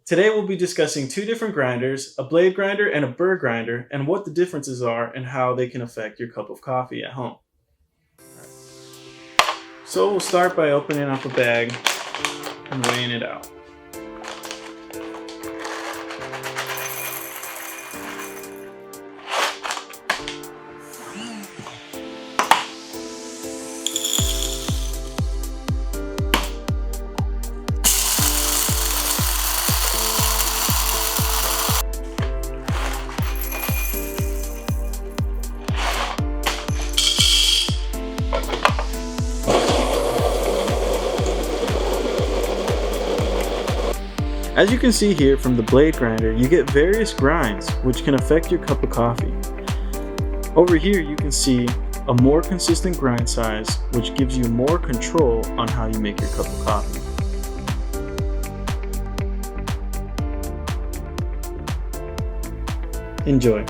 Today we'll be discussing two different grinders, a blade grinder and a burr grinder, and what the differences are and how they can affect your cup of coffee at home. So we'll start by opening up a bag and weighing it out. As you can see here from the blade grinder, you get various grinds which can affect your cup of coffee. Over here you can see a more consistent grind size which gives you more control on how you make your cup of coffee. Enjoy.